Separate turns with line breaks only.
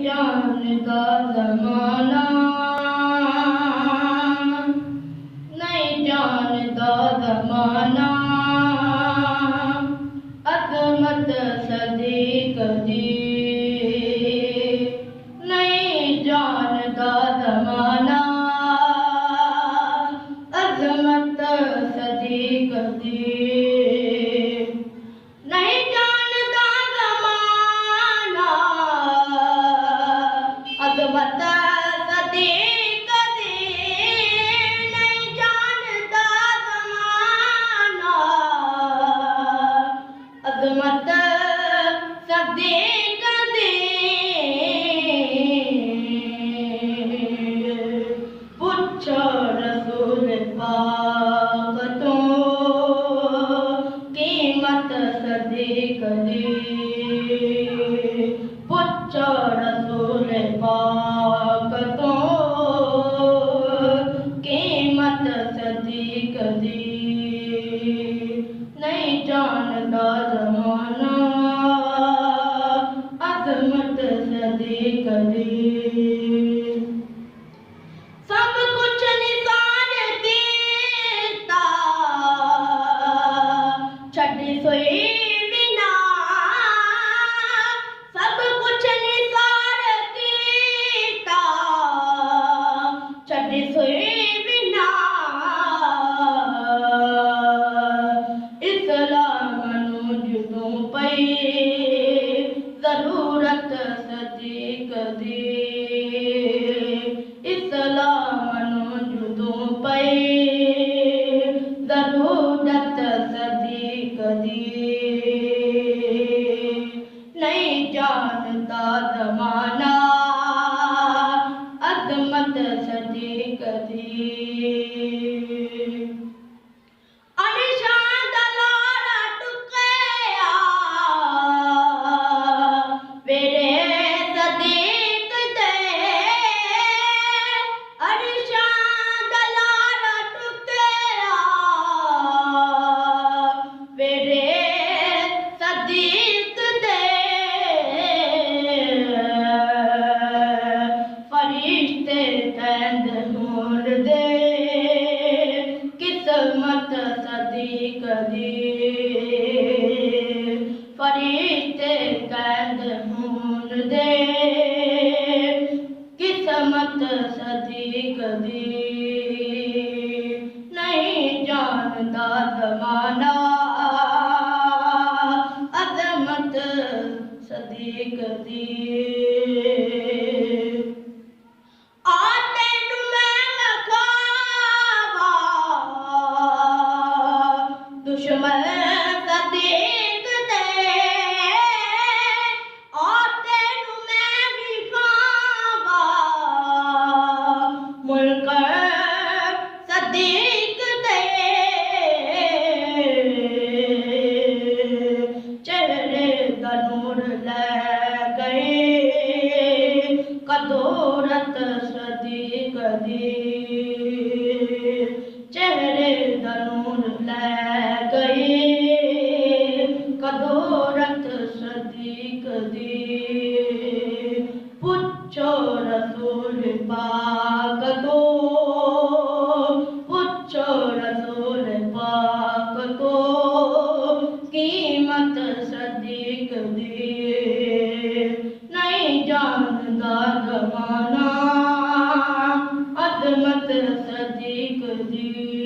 जानता ज़माना, नहीं जानता ज़माना, अज़मत सदीक़ दी। नहीं जानता ज़माना, अज़मत सदीक़ दी। नहीं जानता ज़माना, अज़मत सदीक़ दी। नहीं जानता ज़माना, अज़मत सदीक़ दी। पुछो रसूल पाक तो कीमत सदीक़ दी। पुछो रसूल पाक तो कीमत सदीक़ दी। नहीं जानता ज़माना, अज़मत सदीक़ दी। सब कुछ निसार कीता, छड्डी सोई बिना। सब कुछ निसार कीता, छड्डी सोई बिना। इस्लाम नूं जदों पई ज़रूरत सदीक़ दी। इस्लाम नूं जदों पई ज़रूरत सदीक़ दी। नहीं जानता ज़माना, अज़मत सदीक़ दी। अरशां दा लाला टुकया वेरे सदीक़ दे। अरशां दा लाला टुकया वेरे सदीक़ दे। फरिश्ते कहंदे होण दे किस्मत सदीक़ दी। फरिश्ते कहंदे होण दे किस्मत सदीक़ दी। नहीं जानता ज़माना, अज़मत सदीक़ दी। दुश्मन सदीक़ दे, और तेनू मैं भी खावा। मुल्क सदीक़ दे, चेहरे दा नूर लै गए कदोरत सदीक़ दी। चेहरे दा नूर लै गए कदोरत सदीक़ दी। पुछो रसूल पाक तो, पुछो रसूल पाक तो कीमत सदीक़ दी। नहीं जानता ज़माना, अज़मत सदीक़ दी।